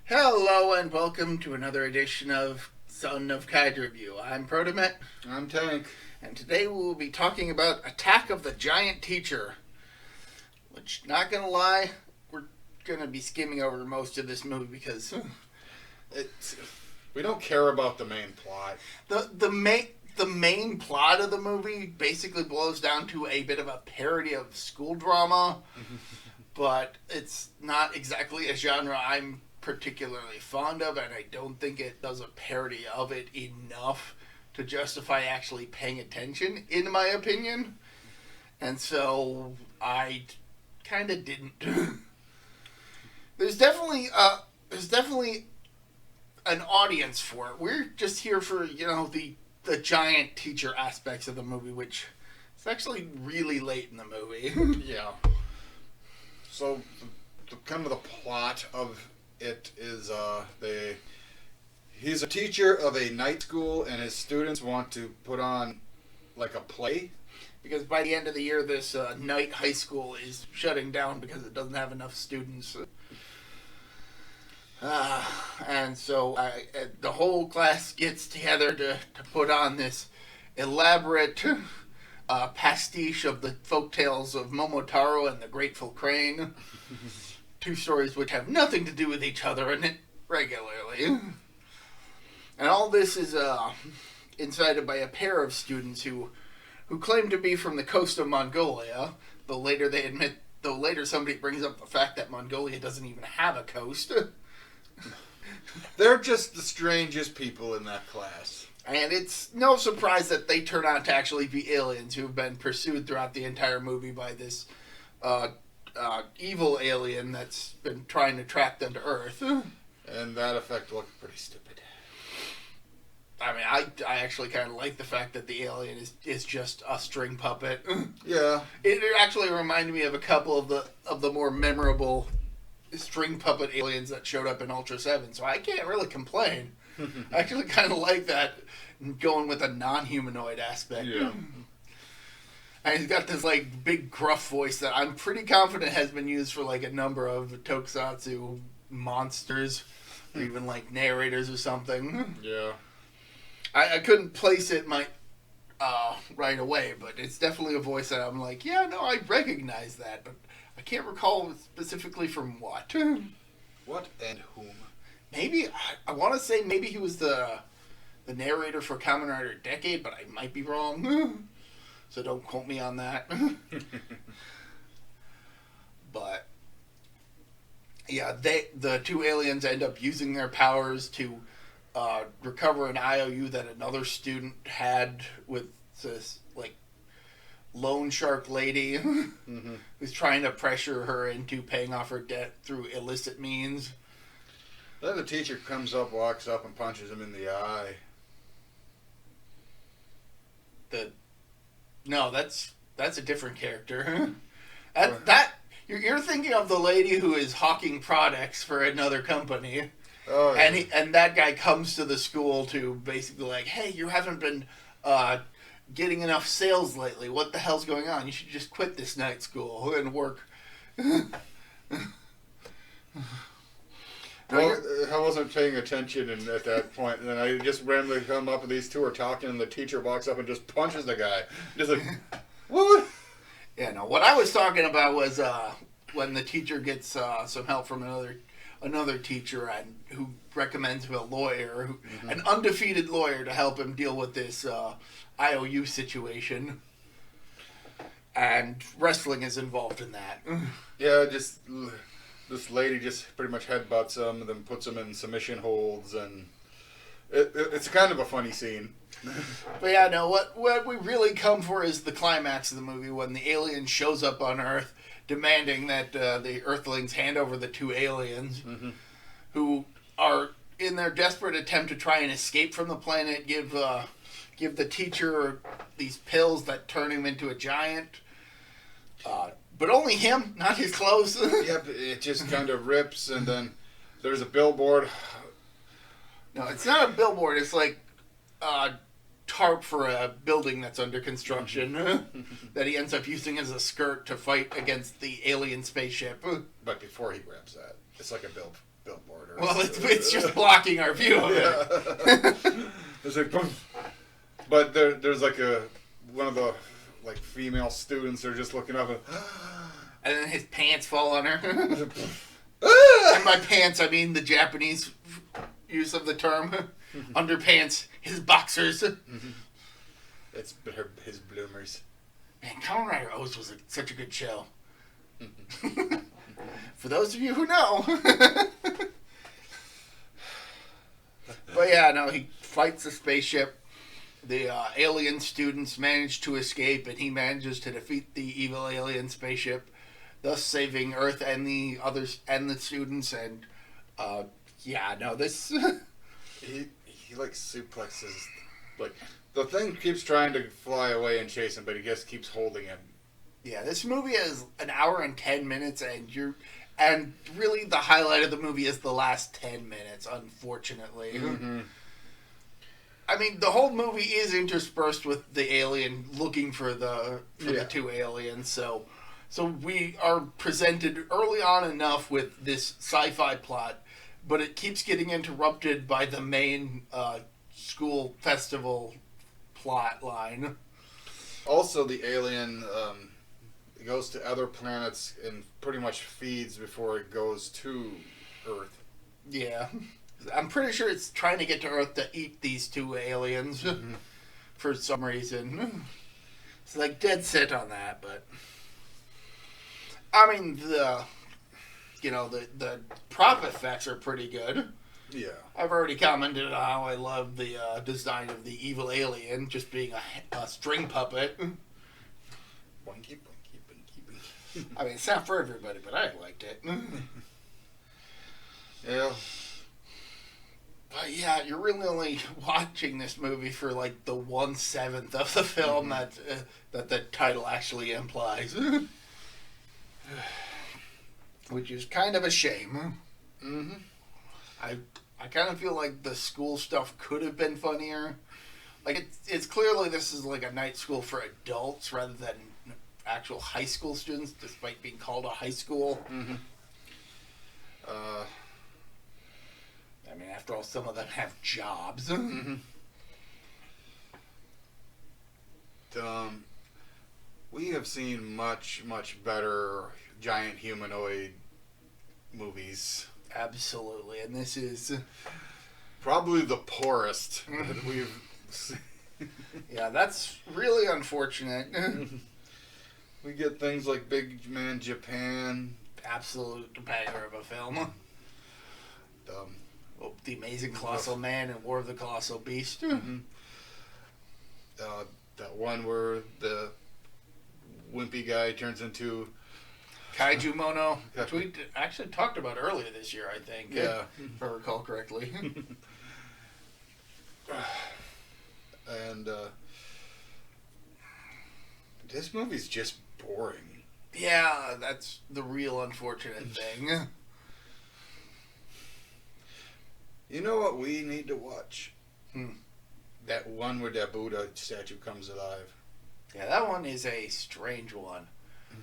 Hello and welcome to another edition of Son of Kaiju Review. I'm Protomet, I'm Tank. and today we will be talking about Attack of the Giant Teacher. Which, not gonna lie, we're gonna be skimming over most of this movie because it's We don't care about the main plot. the main plot of the movie basically boils down to a bit of a parody of school drama, but it's not exactly a genre I'm particularly fond of, and I don't think it does a parody of it enough to justify actually paying attention, in my opinion. And so I kind of didn't. There's definitely an audience for it. We're just here for the giant teacher aspects of the movie, which is actually really late in the movie. Yeah. So, the kind of the plot of it is he's a teacher of a night school, and his students want to put on like a play. Because by the end of the year, this night high school is shutting down because it doesn't have enough students. And so the whole class gets together to put on this elaborate pastiche of the folktales of Momotaro and the Grateful Crane. Two stories which have nothing to do with each other in it regularly. And all this is incited by a pair of students who claim to be from the coast of Mongolia, though later somebody brings up the fact that Mongolia doesn't even have a coast. They're just the strangest people in that class. And it's no surprise that they turn out to actually be aliens who've been pursued throughout the entire movie by this evil alien that's been trying to track them to Earth. And that effect looked pretty stupid. I mean, I actually kind of like the fact that the alien is just a string puppet. Yeah. It actually reminded me of a couple of the more memorable string puppet aliens that showed up in Ultra 7, so I can't really complain. I actually kind of like that, going with a non-humanoid aspect. Yeah. And he's got this like big gruff voice that I'm pretty confident has been used for like a number of tokusatsu monsters, or even like narrators or something. Yeah. I couldn't place it right away, but it's definitely a voice that I'm like, yeah, no, I recognize that, but I can't recall specifically from what. What and whom? Maybe, I want to say maybe he was the narrator for Kamen Rider Decade, but I might be wrong. So don't quote me on that. But, yeah, the two aliens end up using their powers to recover an IOU that another student had with this, like, loan shark lady who's trying to pressure her into paying off her debt through illicit means. Then the teacher comes up, walks up, and punches him in the eye. No, that's a different character. You're thinking of the lady who is hawking products for another company. Oh, yeah. And that guy comes to the school to basically like, hey, you haven't been getting enough sales lately. What the hell's going on? You should just quit this night school and work. Well, I wasn't paying attention at that point, and then I just randomly come up and these two are talking, and the teacher walks up and just punches the guy. Just like, what? Yeah, no. What I was talking about was when the teacher gets some help from another teacher and who recommends him a lawyer, an undefeated lawyer, to help him deal with this IOU situation. And wrestling is involved in that. Yeah, just this lady just pretty much headbutts him and then puts him in submission holds, and it's kind of a funny scene. But yeah, no, what we really come for is the climax of the movie when the alien shows up on Earth demanding that the Earthlings hand over the two aliens who are in their desperate attempt to try and escape from the planet, give the teacher these pills that turn him into a giant. But only him, not his clothes. Yep, it just kind of rips, and then there's a billboard. No, it's not a billboard. It's like tarp for a building that's under construction that he ends up using as a skirt to fight against the alien spaceship. But before he grabs that, it's like a billboard. Or Well, it's just blocking our view of it. It's like, boom. But there's like one of the like female students are just looking up and then his pants fall on her. And by pants, I mean the Japanese use of the term. Underpants, his boxers. It's his bloomers. Man, Kamen Rider O's was such a good show. For those of you who know. But yeah, no, he fights the spaceship. The alien students manage to escape, and he manages to defeat the evil alien spaceship, thus saving Earth and the others and the students. And this he like suplexes, like the thing keeps trying to fly away and chase him, but he just keeps holding him. Yeah, this movie is an hour and 10 minutes, and really the highlight of the movie is the last 10 minutes, unfortunately. Mm-hmm. I mean, the whole movie is interspersed with the alien looking for the two aliens, so we are presented early on enough with this sci-fi plot, but it keeps getting interrupted by the main school festival plot line. Also, the alien goes to other planets and pretty much feeds before it goes to Earth. Yeah. I'm pretty sure it's trying to get to Earth to eat these two aliens for some reason. It's like dead set on that, but I mean the prop effects are pretty good. Yeah. I've already commented on how I love the design of the evil alien just being a string puppet. Boinky, boinky, boinky, boinky. I mean, it's not for everybody, but I liked it. Yeah. But yeah, you're really only watching this movie for like the 1/7 of the film that the title actually implies, which is kind of a shame. Mm-hmm. I kind of feel like the school stuff could have been funnier. Like it's clearly this is like a night school for adults rather than actual high school students, despite being called a high school. Mm-hmm. I mean, after all, some of them have jobs. Mm-hmm. We have seen much, much better giant humanoid movies. Absolutely, and this is probably the poorest that we've seen. Yeah, that's really unfortunate. We get things like Big Man Japan. Absolute banger of a film. The Amazing Colossal Man and War of the Colossal Beast. Mm-hmm. That one where the wimpy guy turns into Kaiju Mono, which we actually talked about earlier this year, I think. Yeah. If I recall correctly. And this movie's just boring. Yeah, that's the real unfortunate thing. You know what we need to watch? Hmm. That one where that Buddha statue comes alive. Yeah, that one is a strange one.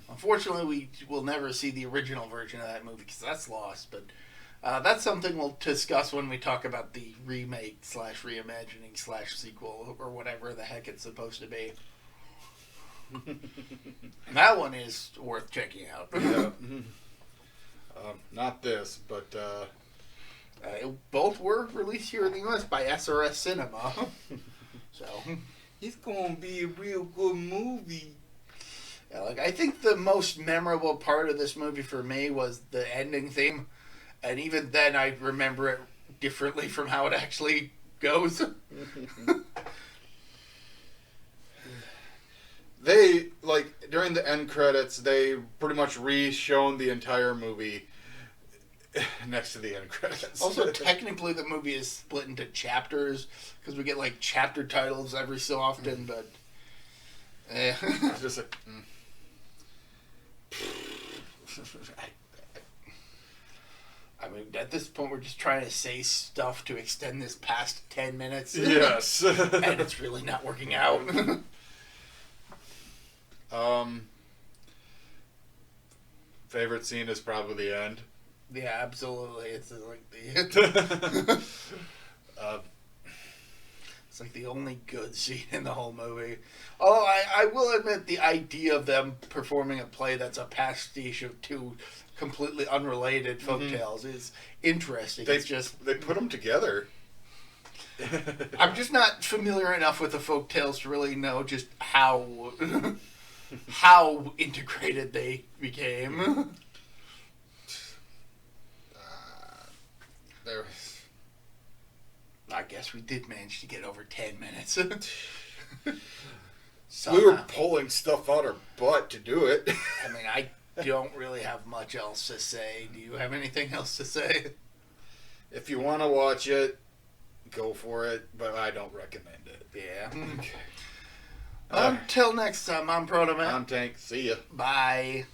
Unfortunately, we will never see the original version of that movie because that's lost. But that's something we'll discuss when we talk about the remake / reimagining / sequel or whatever the heck it's supposed to be. That one is worth checking out. Yeah. Not this, but both were released here in the U.S. by SRS Cinema. So it's gonna be a real good movie. Yeah, like I think the most memorable part of this movie for me was the ending theme, and even then I remember it differently from how it actually goes. They, like, during the end credits, they pretty much re-shown the entire movie next to the end credits. Also, technically, the movie is split into chapters, because we get, like, chapter titles every so often, but... It's just like... I mean, at this point, we're just trying to say stuff to extend this past 10 minutes. Yes. And it's really not working out. Favorite scene is probably the end. Yeah, absolutely. It's like the it's like the only good scene in the whole movie. Although I will admit the idea of them performing a play that's a pastiche of two completely unrelated folktales is interesting. It's just they put them together. I'm just not familiar enough with the folktales to really know just how how integrated they became. There. I guess we did manage to get over 10 minutes. We were pulling stuff out our butt to do it. I mean, I don't really have much else to say. Do you have anything else to say? If you want to watch it, go for it, but I don't recommend it. Yeah. Okay. Until next time, I'm Proto Man. I'm Tank. See ya. Bye.